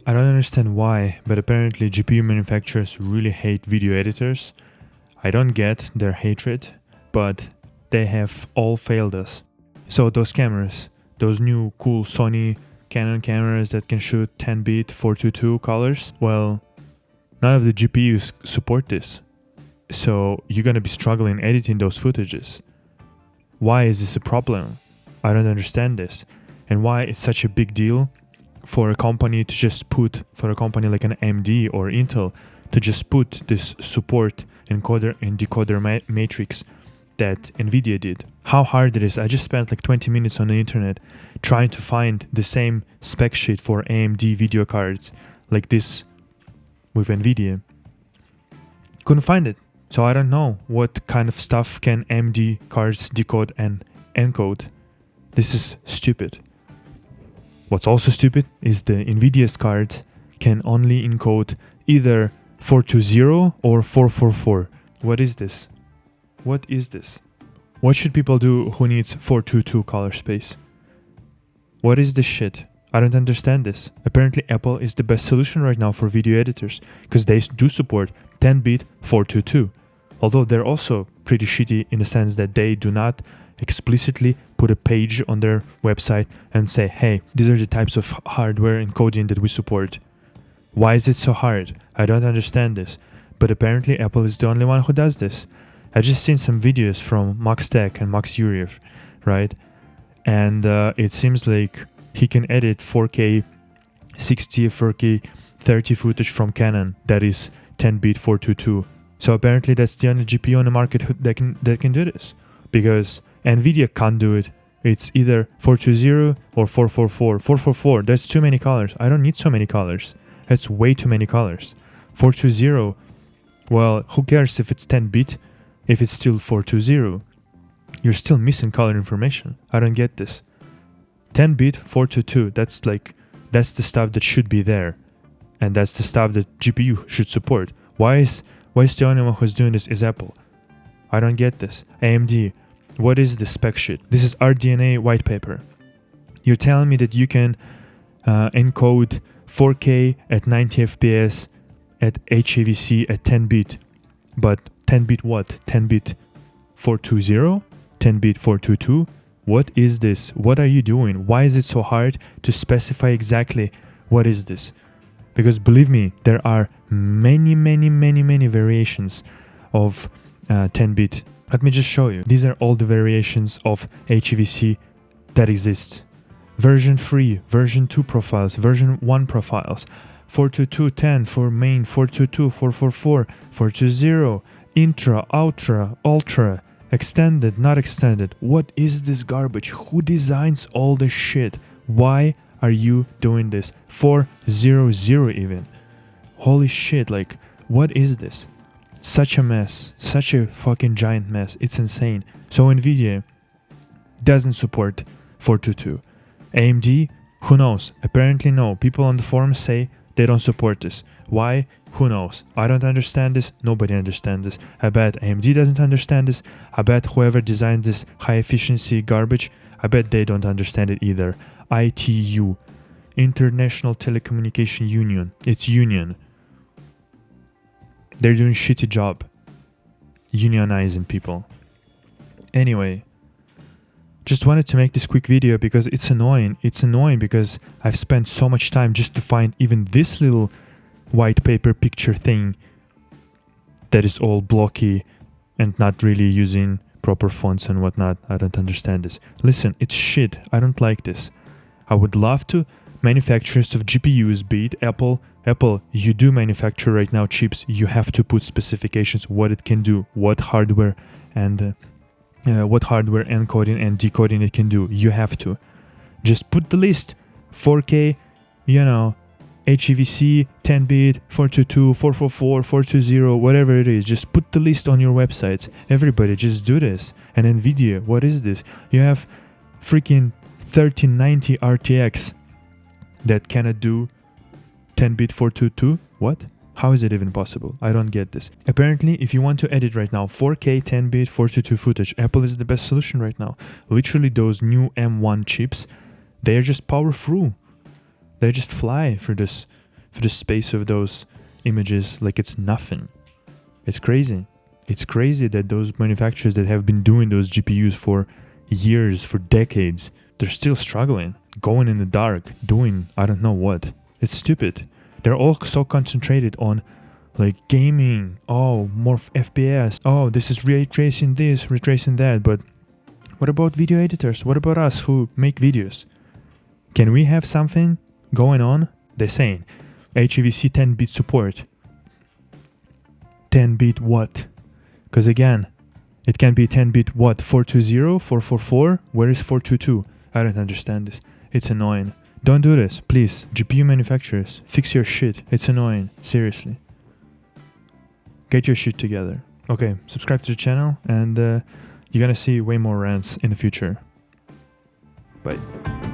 I don't understand why, but apparently GPU manufacturers really hate video editors. I don't get their hatred, but they have all failed us. So those cameras, those new cool Sony Canon cameras that can shoot 10-bit 422 colors, well, none of the GPUs support this. So you're gonna be struggling editing those footages. Why is this a problem? I don't understand this. And why it's such a big deal for a company to just put, for a company like an AMD or Intel, to just put this support encoder and decoder matrix that Nvidia did. How hard it is. I just spent like 20 minutes on the internet trying to find the same spec sheet for AMD video cards like this with Nvidia. Couldn't find it. So I don't know what kind of stuff can AMD cards decode and encode. This is stupid. What's also stupid is the Nvidia's card can only encode either 420 or 444. What is this? What is this? What should people do who needs 422 color space? What is this shit? I don't understand this. Apparently Apple is the best solution right now for video editors because they do support 10-bit 422. Although they're also pretty shitty in the sense that they do not explicitly put a page on their website and say, hey, these are the types of hardware encoding that we support. Why is it so hard? I don't understand this. But apparently Apple is the only one who does this. I just seen some videos from Max Tech and Max Yuriev, right? And it seems like he can edit 4K 60, 4K 30 footage from Canon that is 10-bit 422. So apparently that's the only GPU on the market that can do this. Because Nvidia can't do it. It's either 420 or 444. 444, that's too many colors. I don't need so many colors. That's way too many colors. 420, well, who cares if it's 10-bit, if it's still 420? You're still missing color information. I don't get this. 10-bit 422, that's the stuff that should be there. And that's the stuff that GPU should support. Why is the only one who's doing this is Apple? I don't get this. AMD, what is the spec sheet? This is RDNA white paper. You're telling me that you can encode 4K at 90 FPS at HEVC at 10-bit. But 10-bit what? 10-bit 420? 10-bit 422? What is this? What are you doing? Why is it so hard to specify exactly what is this? Because believe me, there are many variations of 10-bit. Let me just show you. These are all the variations of HEVC that exist. Version 3, version 2 profiles, version 1 profiles, 42210 for main, 422, 444, 420, intra, ultra, extended, not extended. What is this garbage? Who designs all this shit? Why are you doing this? 400 even. Holy shit, like, what is this? Such a mess, such a fucking giant mess. It's insane. So Nvidia doesn't support 422. AMD, who knows? Apparently no. People on the forums say they don't support this. Why? Who knows? I don't understand this. Nobody understands this. I bet AMD doesn't understand this. I bet whoever designed this high efficiency garbage, I bet they don't understand it either. ITU, International Telecommunication Union. It's union. They're doing a shitty job unionizing people. Anyway, just wanted to make this quick video because it's annoying. It's annoying because I've spent so much time just to find even this little white paper picture thing that is all blocky and not really using proper fonts and whatnot. I don't understand this. Listen, it's shit. I don't like this. I would love to manufacturers of GPUs, be it Apple, you do manufacture right now chips. You have to put specifications, what it can do, what hardware and what hardware encoding and decoding it can do. You have to just put the list. 4K, HEVC, 10-bit, 422, 444, 420, whatever it is. Just put the list on your websites. Everybody just do this. And Nvidia, what is this? You have freaking 1390 RTX that cannot do 10-bit 422? What? How is it even possible? I don't get this. Apparently, if you want to edit right now 4K 10-bit 422 footage, Apple is the best solution right now. Literally, those new M1 chips, they are just power through. They just fly for this for the space of those images like it's nothing. It's crazy. It's crazy that those manufacturers that have been doing those GPUs for years, for decades, they're still struggling, going in the dark, doing I don't know what. It's stupid. They're all so concentrated on like gaming. Oh, more FPS. Oh, this is ray tracing this, ray tracing that. But what about video editors? What about us who make videos? Can we have something going on? They're saying HEVC 10-bit support. 10-bit what? Because again, it can be 10-bit what? 420, 444? Where is 422? I don't understand this. It's annoying. Don't do this, please. GPU manufacturers, fix your shit. It's annoying. Seriously. Get your shit together. Okay, subscribe to the channel and you're gonna see way more rants in the future. Bye.